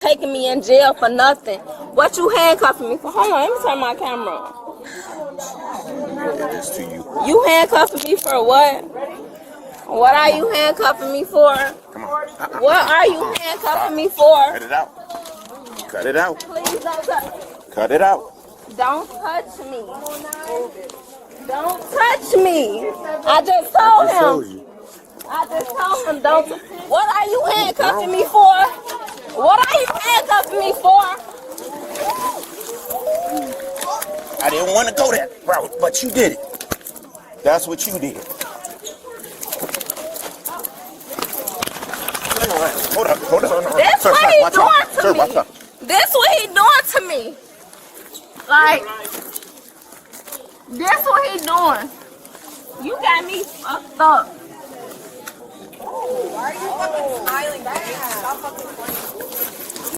taking me in jail for nothing. What you handcuffing me for? Hold on, let me turn my camera on. This to you. You handcuffing me for what? What are you handcuffing me for? Come on. What are you handcuffing me for? Cut it out. Cut it out. Please don't touch. Cut it out. Don't touch me. Don't touch me. I just told him. I just told him don't. What are you handcuffing me for? What are you handcuffing me for? I didn't want to go that route, but you did it. That's what you did. Hold up. This Sir, what he watch doing out. to Sir, me. watch out. This what he doing to me. Like, this what he doing. You got me fucked up. Why are you fucking smiling, baby? Stop fucking playing.